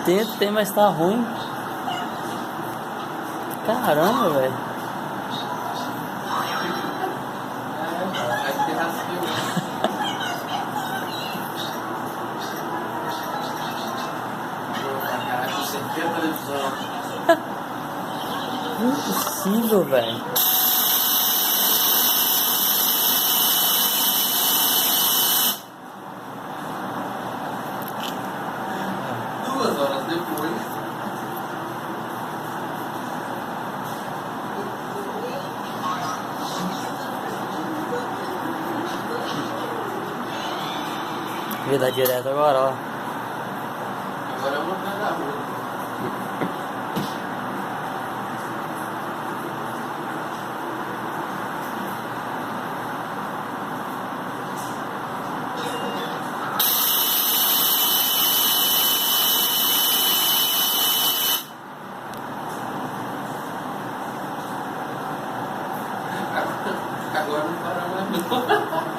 Tem, mas tá ruim. Caramba, velho. Vai ter rascunho. Caraca, você tem a televisão. Impossível, velho. Duas horas depois. Vida direta agora, ó. Agora eu vou atrás da rua. Agora não para mais não.